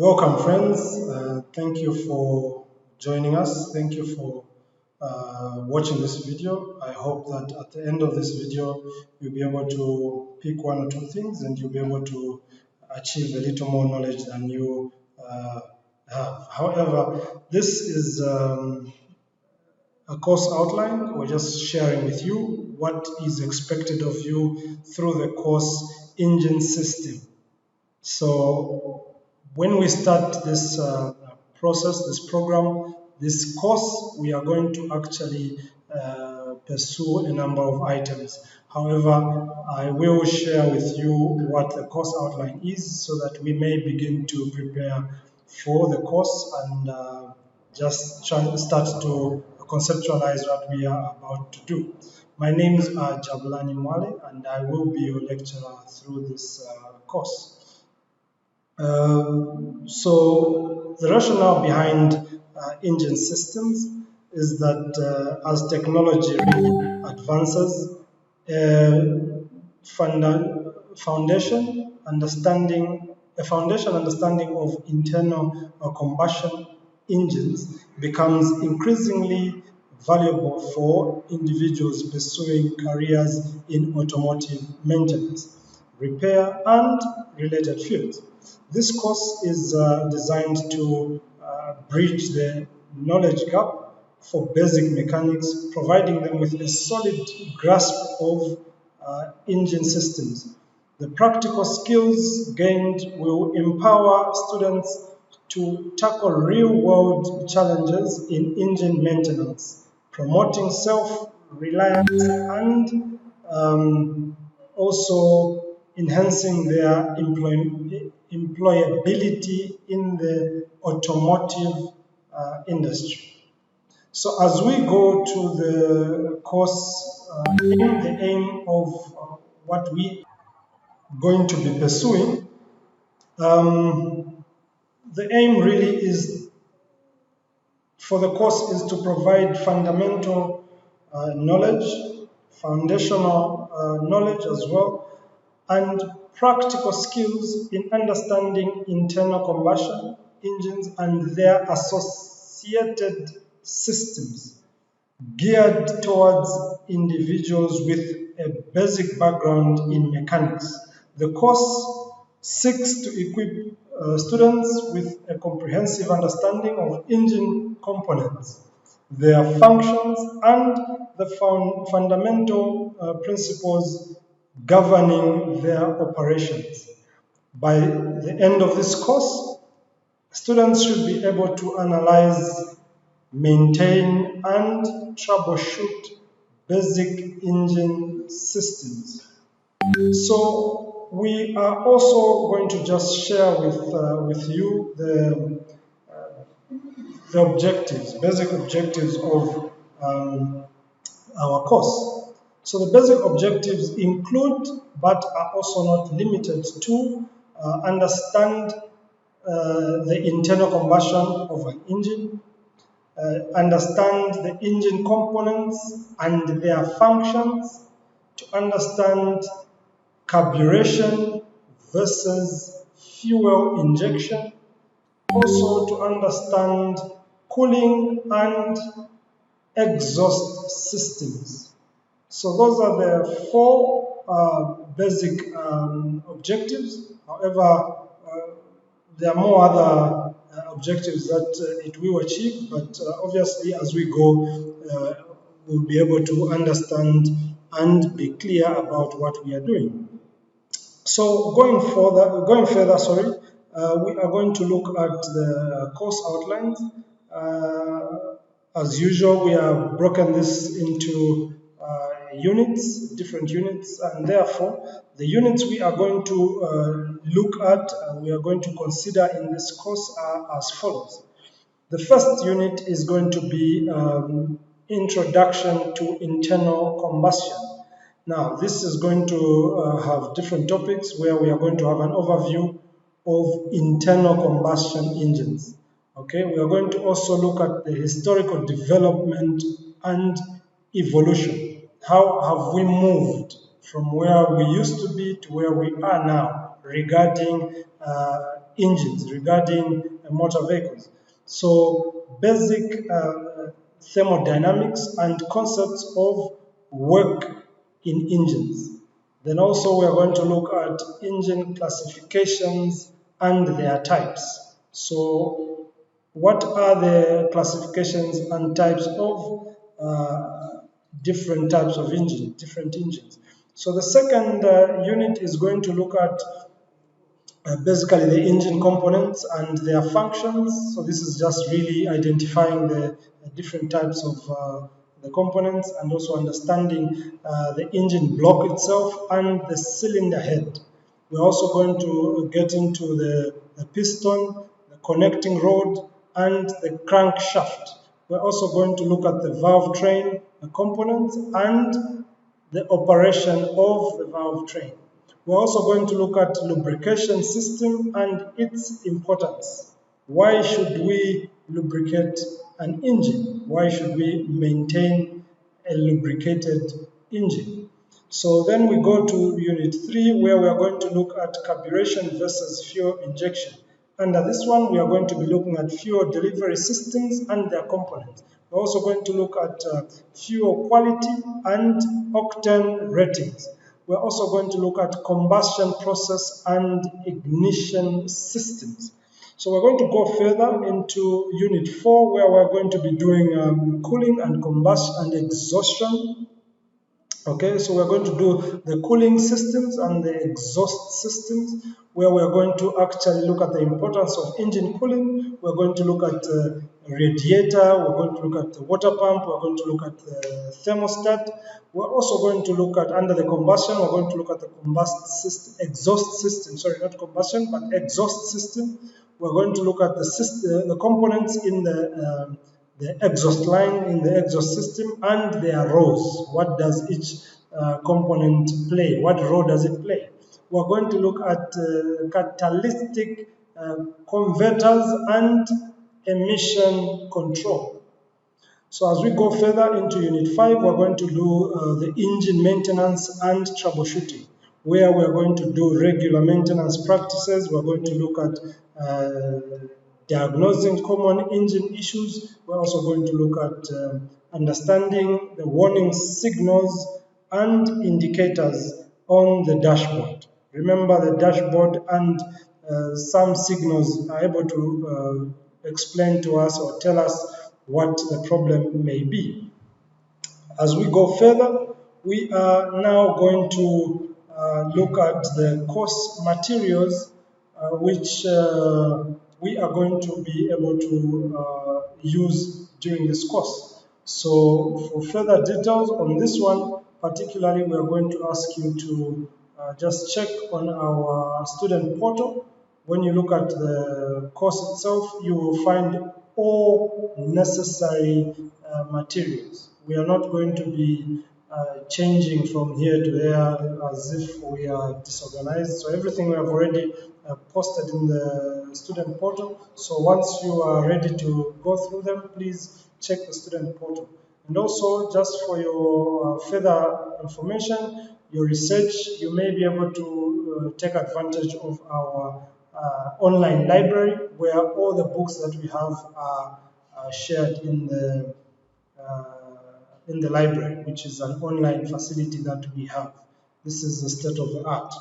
Welcome, friends. Thank you for joining us. Thank you for watching this video. I hope that at the end of this video, you'll be able to pick one or two things and you'll be able to achieve a little more knowledge than you have. However, this is a course outline. We're just sharing with you what is expected of you through the course engine system. So when we start this process, this program, this course, we are going to actually pursue a number of items. However, I will share with you what the course outline is so that we may begin to prepare for the course and just start to conceptualize what we are about to do. My name is Jabulani Mwale, and I will be your lecturer through this course. So the rationale behind engine systems is that as technology advances, foundation understanding of internal combustion engines becomes increasingly valuable for individuals pursuing careers in automotive maintenance, repair, and related fields. This course is designed to bridge the knowledge gap for basic mechanics, providing them with a solid grasp of engine systems. The practical skills gained will empower students to tackle real-world challenges in engine maintenance, promoting self-reliance and also enhancing their employability in the automotive industry. So as we go to the course, the aim of what we are going to be pursuing, the aim really is for the course is to provide fundamental knowledge, foundational knowledge as well, and practical skills in understanding internal combustion engines and their associated systems, geared towards individuals with a basic background in mechanics. The course seeks to equip students with a comprehensive understanding of engine components, their functions, and the fundamental principles governing their operations. By the end of this course, students should be able to analyze, maintain, and troubleshoot basic engine systems. So we are also going to just share with you the objectives, basic objectives of our course. So the basic objectives include, but are also not limited to, understand the internal combustion of an engine, understand the engine components and their functions, to understand carburation versus fuel injection, also to understand cooling and exhaust systems. So those are the four basic objectives. However, there are more other objectives that it will achieve, but obviously as we go, we'll be able to understand and be clear about what we are doing. So going further, we are going to look at the course outlines. As usual, we have broken this into units, different units, and therefore the units we are going to look at, we are going to consider in this course are as follows. The first unit is going to be Introduction to Internal Combustion. Now, this is going to have different topics where we are going to have an overview of internal combustion engines. Okay, we are going to also look at the historical development and evolution. How have we moved from where we used to be to where we are now regarding engines, regarding motor vehicles. So basic thermodynamics and concepts of work in engines. Then also we are going to look at engine classifications and their types. So what are the classifications and types of different types of different engines? So the second unit is going to look at basically the engine components and their functions. So this is just really identifying the different types of the components, and also understanding the engine block itself and the cylinder head. We're also going to get into the piston, the connecting rod, and the crankshaft. We're also going to look at the valve train, the components, and the operation of the valve train. We're also going to look at lubrication system and its importance. Why should we lubricate an engine? Why should we maintain a lubricated engine? So then we go to Unit 3, where we are going to look at carburation versus fuel injection. Under this one, we are going to be looking at fuel delivery systems and their components. We're also going to look at fuel quality and octane ratings. We're also going to look at combustion process and ignition systems. So we're going to go further into Unit 4, where we're going to be doing cooling and combustion and exhaustion. Okay, so we're going to do the cooling systems and the exhaust systems, where we're going to actually look at the importance of engine cooling. We're going to look at the radiator, we're going to look at the water pump, we're going to look at the thermostat. We're also going to look at, under the combustion, we're going to look at the exhaust system, sorry, not combustion, but exhaust system. We're going to look at the components in the exhaust line, in the exhaust system, and their roles. What does each component play? What role does it play? We're going to look at catalytic converters and emission control. So as we go further into Unit 5, we're going to do the engine maintenance and troubleshooting, where we're going to do regular maintenance practices. We're going to look at diagnosing common engine issues. We're also going to look at understanding the warning signals and indicators on the dashboard. Remember, the dashboard and some signals are able to explain to us or tell us what the problem may be. As we go further, we are now going to look at the course materials which we are going to be able to use during this course. So for further details on this one, particularly, we are going to ask you to just check on our student portal. When you look at the course itself, you will find all necessary materials. We are not going to be changing from here to there as if we are disorganized. So everything we have already posted in the student portal. So once you are ready to go through them, please check the student portal. And also, just for your further information, your research, you may be able to take advantage of our online library, where all the books that we have are shared in the library, which is an online facility that we have. This is the state of the art.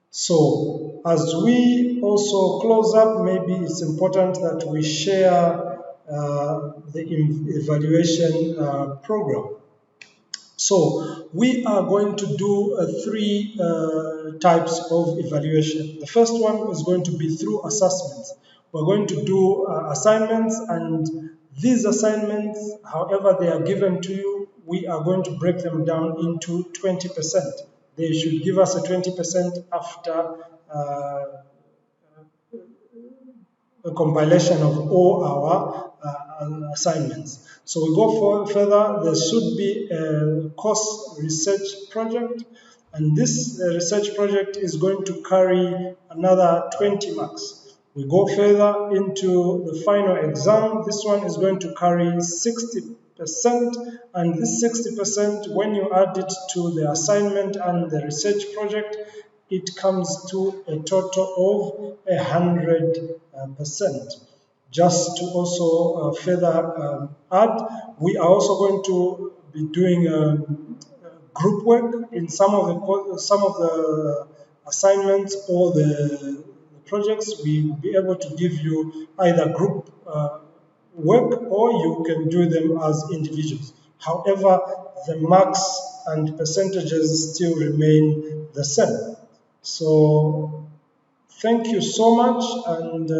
So as we also close up, maybe it's important that we share the evaluation program. So we are going to do three types of evaluation. The first one is going to be through assessments. We're going to do assignments, and these assignments, however they are given to you, we are going to break them down into 20%. They should give us a 20% after a compilation of all our assignments. So we go further. There should be a course research project, and this research project is going to carry another 20 marks. We go further into the final exam. This one is going to carry 60%, and this 60%, when you add it to the assignment and the research project, it comes to a total of 100%. Just to also further add, we are also going to be doing group work in some of the assignments or the projects. We will be able to give you either group work or you can do them as individuals. However, the marks and percentages still remain the same. So thank you so much, and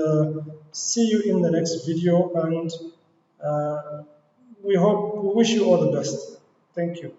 see you in the next video, and we wish you all the best. Thank you.